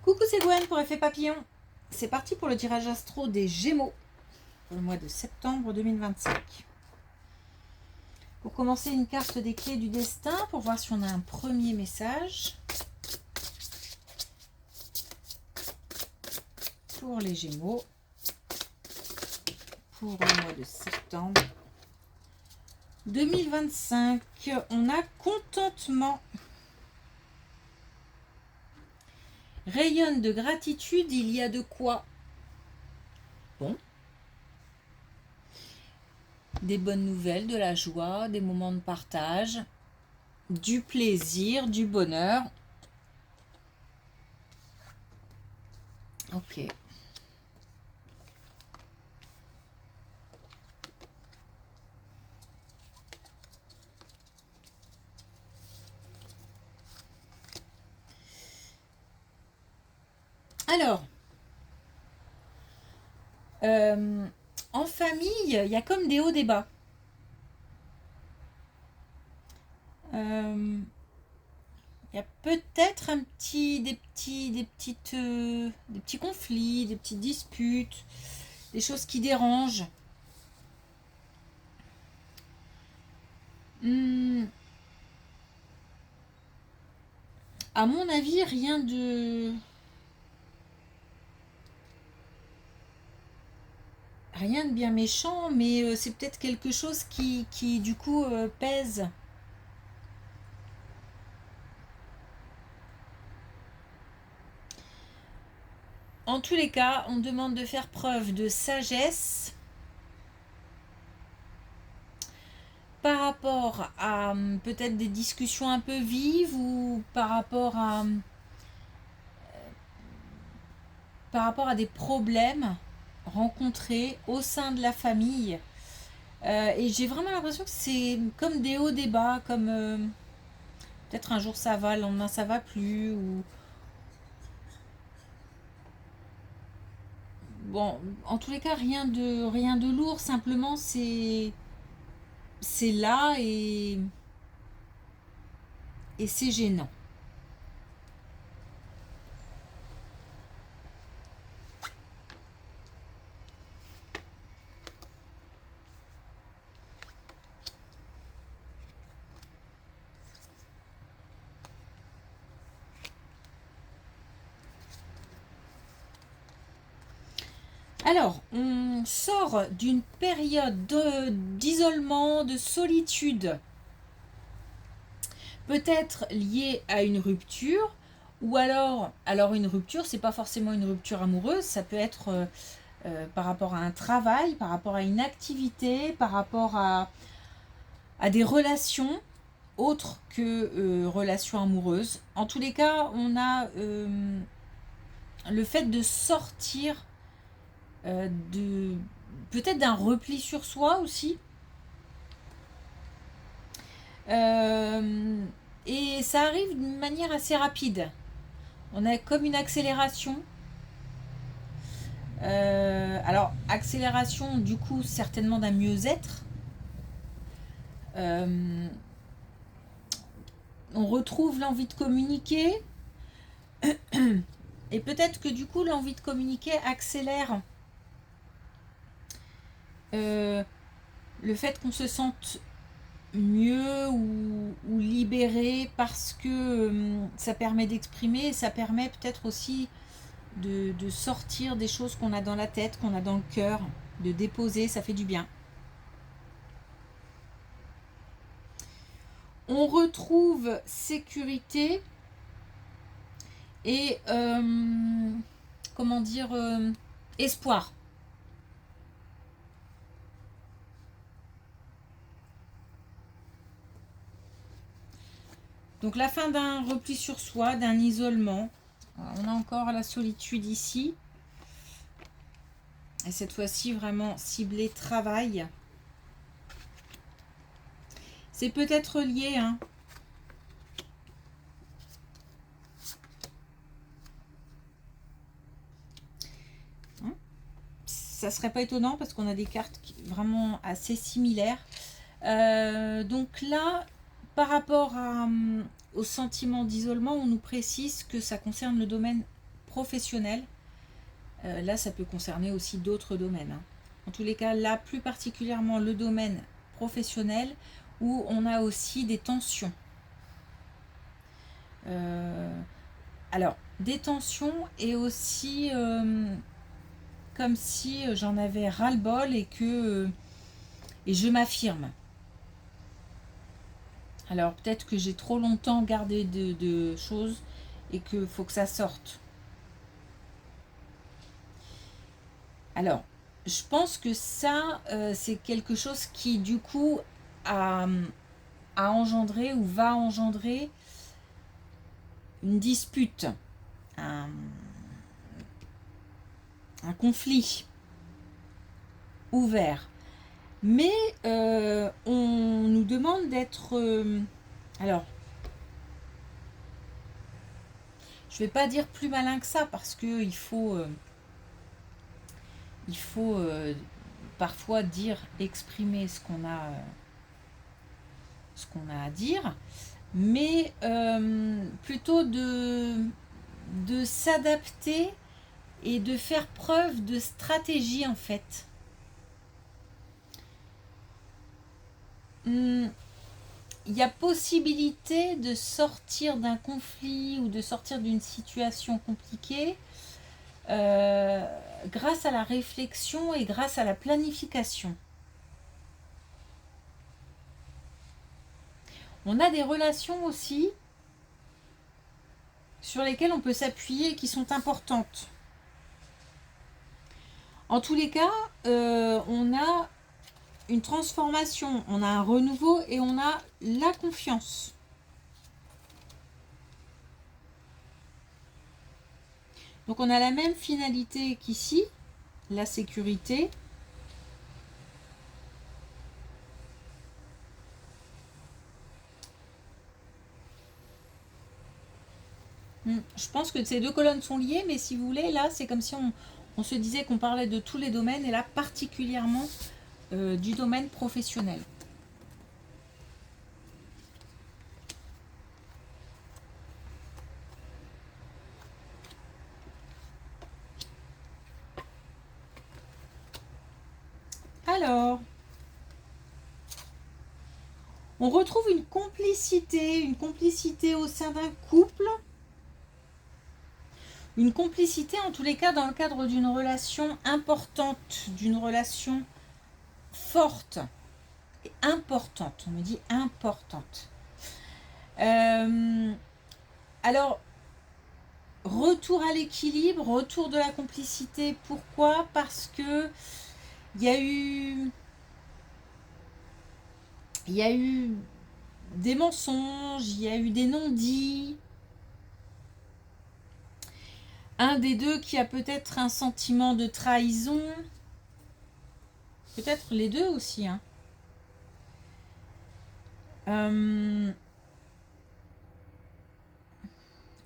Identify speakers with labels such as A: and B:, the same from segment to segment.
A: Coucou, c'est Gwen pour Effet Papillon. C'est parti pour le tirage astro des Gémeaux pour le mois de septembre 2025. Pour commencer, une carte des clés du destin pour voir si on a un premier message pour les Gémeaux pour le mois de septembre 2025. On a contentement. Rayonne de gratitude, il y a de quoi. Bon. Des bonnes nouvelles, de la joie, des moments de partage, du plaisir, du bonheur. Ok. Alors, en famille, il y a comme des hauts, des bas. Il y a peut-être des petits conflits, des petites disputes, des choses qui dérangent. À mon avis, rien de bien méchant, mais c'est peut-être quelque chose qui du coup pèse. En tous les cas, on demande de faire preuve de sagesse par rapport à peut-être des discussions un peu vives ou par rapport à des problèmes rencontrés au sein de la famille. Et j'ai vraiment l'impression que c'est comme des hauts, des bas, comme peut-être un jour ça va, le lendemain ça va plus, ou bon, en tous les cas, rien de lourd, simplement c'est là et c'est gênant. Alors, on sort d'une période d'isolement, de solitude, peut-être liée à une rupture, ou alors une rupture, c'est pas forcément une rupture amoureuse, ça peut être par rapport à un travail, par rapport à une activité, par rapport à des relations autres que relations amoureuses. En tous les cas, on a le fait de sortir de peut-être d'un repli sur soi aussi. Et ça arrive d'une manière assez rapide. On a comme une accélération. Alors, accélération du coup certainement d'un mieux-être. On retrouve l'envie de communiquer. Et peut-être que du coup l'envie de communiquer accélère le fait qu'on se sente mieux ou libéré parce que ça permet d'exprimer et ça permet peut-être aussi de sortir des choses qu'on a dans la tête, qu'on a dans le cœur, de déposer, ça fait du bien. On retrouve sécurité et comment dire, espoir. Donc la fin d'un repli sur soi, d'un isolement. On a encore la solitude ici. Et cette fois-ci, vraiment ciblé travail. C'est peut-être lié, hein. Ça serait pas étonnant parce qu'on a des cartes vraiment assez similaires. Donc là, par rapport au sentiment d'isolement, on nous précise que ça concerne le domaine professionnel. Là, ça peut concerner aussi d'autres domaines, hein. En tous les cas, là, plus particulièrement le domaine professionnel où on a aussi des tensions. Alors, des tensions et aussi comme si j'en avais ras-le-bol et je m'affirme. Alors, peut-être que j'ai trop longtemps gardé de choses et qu'il faut que ça sorte. Alors, je pense que ça, c'est quelque chose qui, du coup, a engendré ou va engendrer une dispute, un conflit ouvert. Mais on nous demande d'être... alors, je vais pas dire plus malin que ça parce que il faut parfois dire, exprimer ce qu'on a à dire, mais plutôt de s'adapter et de faire preuve de stratégie en fait. Il y a possibilité de sortir d'un conflit ou de sortir d'une situation compliquée grâce à la réflexion et grâce à la planification. On a des relations aussi sur lesquelles on peut s'appuyer et qui sont importantes. En tous les cas, on a une transformation, on a un renouveau et on a la confiance. Donc on a la même finalité qu'ici, la sécurité. Je pense que ces deux colonnes sont liées, mais si vous voulez, là, c'est comme si on se disait qu'on parlait de tous les domaines, et là, particulièrement du domaine professionnel. Alors, on retrouve une complicité au sein d'un couple. Une complicité, en tous les cas, dans le cadre d'une relation importante, d'une relation forte et importante. On me dit importante. Alors, retour à l'équilibre, retour de la complicité. Pourquoi? Parce que il y a eu des mensonges, il y a eu des non-dits. Un des deux qui a peut-être un sentiment de trahison. Peut-être les deux aussi, hein.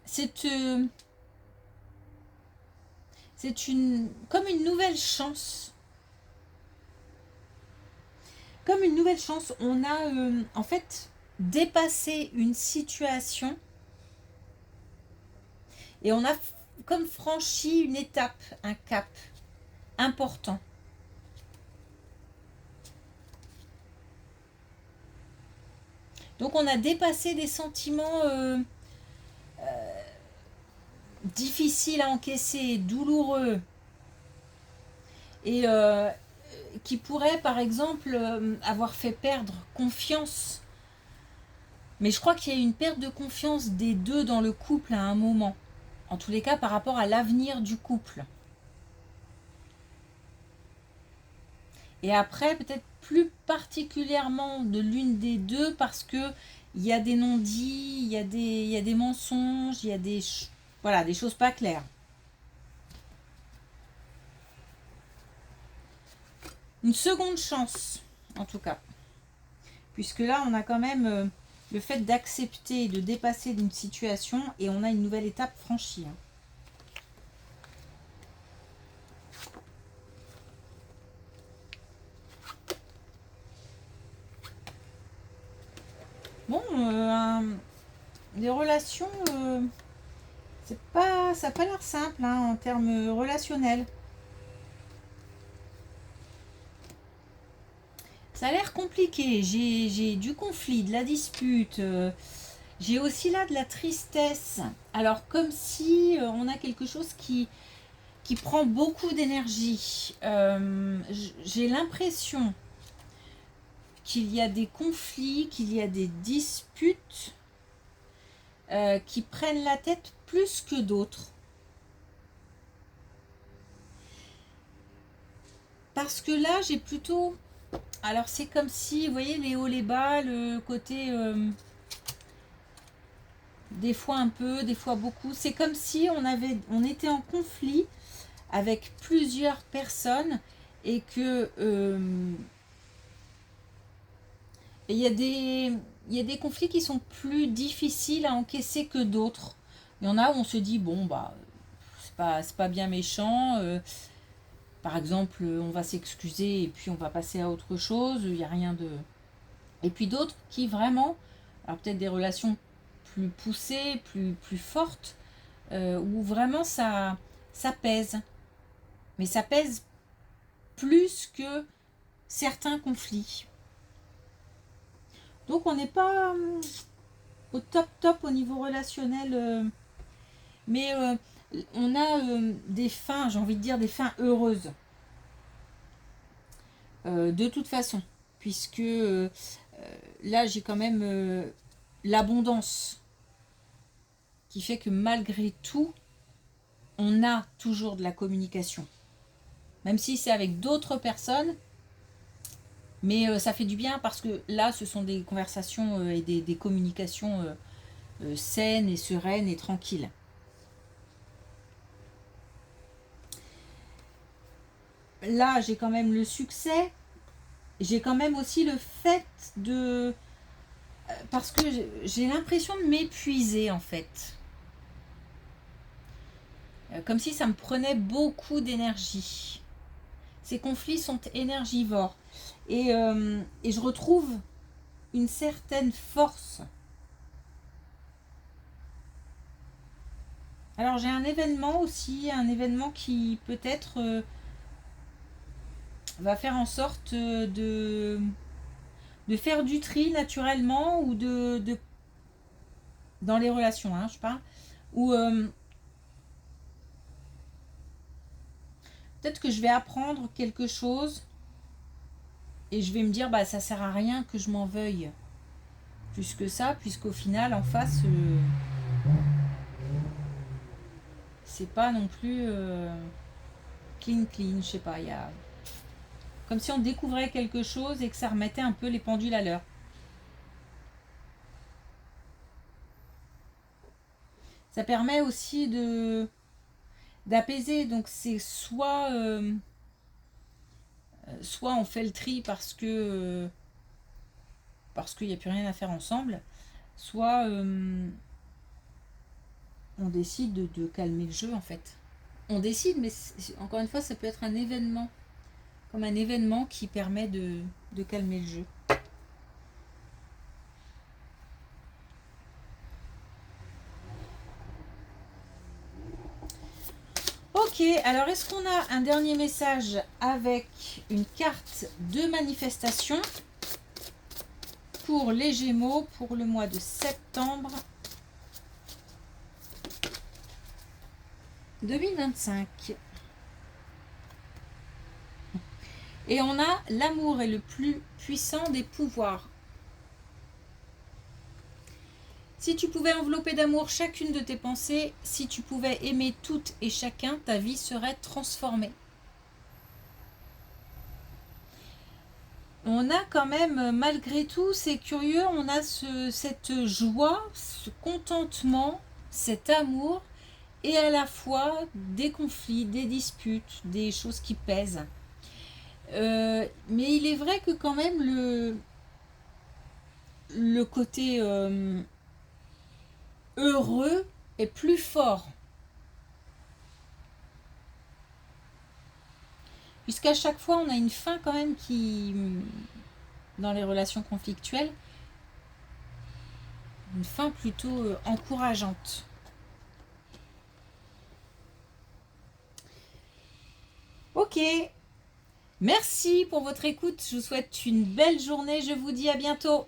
A: C'est comme une nouvelle chance. Comme une nouvelle chance, on a en fait dépassé une situation et on a comme franchi une étape, un cap important. Donc on a dépassé des sentiments difficiles à encaisser, douloureux, et qui pourraient par exemple avoir fait perdre confiance. Mais je crois qu'il y a eu une perte de confiance des deux dans le couple à un moment. En tous les cas, par rapport à l'avenir du couple. Et après, peut-être plus particulièrement de l'une des deux, parce que il y a des non-dits, il y a des mensonges, il y a des choses pas claires. Une seconde chance, en tout cas. Puisque là, on a quand même le fait d'accepter, de dépasser d'une situation, et on a une nouvelle étape franchie, hein. Bon, des relations, c'est pas ça a pas l'air simple hein, en termes relationnels. Ça a l'air compliqué. J'ai du conflit, de la dispute. J'ai aussi là de la tristesse. Alors comme si on a quelque chose qui prend beaucoup d'énergie. J'ai l'impression qu'il y a des conflits, qu'il y a des disputes qui prennent la tête plus que d'autres. Parce que là, j'ai plutôt... Alors c'est comme si, vous voyez, les hauts, les bas, le côté... des fois un peu, des fois beaucoup. C'est comme si on était en conflit avec plusieurs personnes et que... et il y a des conflits qui sont plus difficiles à encaisser que d'autres. Il y en a où on se dit, bon, bah, c'est pas bien méchant. Par exemple, on va s'excuser et puis on va passer à autre chose. Il n'y a rien de... Et puis d'autres qui vraiment, alors peut-être des relations plus poussées, plus fortes, où vraiment ça pèse. Mais ça pèse plus que certains conflits. Donc on n'est pas au top au niveau relationnel, mais on a des fins, j'ai envie de dire des fins heureuses. De toute façon, puisque là j'ai quand même l'abondance qui fait que malgré tout, on a toujours de la communication. Même si c'est avec d'autres personnes, mais ça fait du bien parce que là, ce sont des conversations et des communications saines et sereines et tranquilles. Là, j'ai quand même le succès. J'ai quand même aussi le fait de... Parce que j'ai l'impression de m'épuiser en fait. Comme si ça me prenait beaucoup d'énergie. Ces conflits sont énergivores. Et je retrouve une certaine force. Alors j'ai un événement aussi, un événement qui peut-être va faire en sorte de faire du tri naturellement ou dans les relations, hein, je parle, ou peut-être que je vais apprendre quelque chose et je vais me dire bah ça sert à rien que je m'en veuille plus que ça, puisqu'au final en face c'est pas non plus clean, je sais pas, il y a comme si on découvrait quelque chose et que ça remettait un peu les pendules à l'heure. Ça permet aussi d'apaiser, donc c'est soit on fait le tri parce qu'il n'y a plus rien à faire ensemble, soit on décide de calmer le jeu en fait. On décide, mais encore une fois, ça peut être un événement, comme un événement qui permet de calmer le jeu. Ok, alors est-ce qu'on a un dernier message avec une carte de manifestation pour les Gémeaux pour le mois de septembre 2025? Et on a l'amour est le plus puissant des pouvoirs. Si tu pouvais envelopper d'amour chacune de tes pensées, si tu pouvais aimer toutes et chacun, ta vie serait transformée. On a quand même, malgré tout, c'est curieux, on a cette joie, ce contentement, cet amour, et à la fois des conflits, des disputes, des choses qui pèsent. Mais il est vrai que quand même le côté heureux est plus fort. Puisqu'à chaque fois, on a une fin quand même qui, dans les relations conflictuelles, une fin plutôt encourageante. Ok. Merci pour votre écoute. Je vous souhaite une belle journée. Je vous dis à bientôt.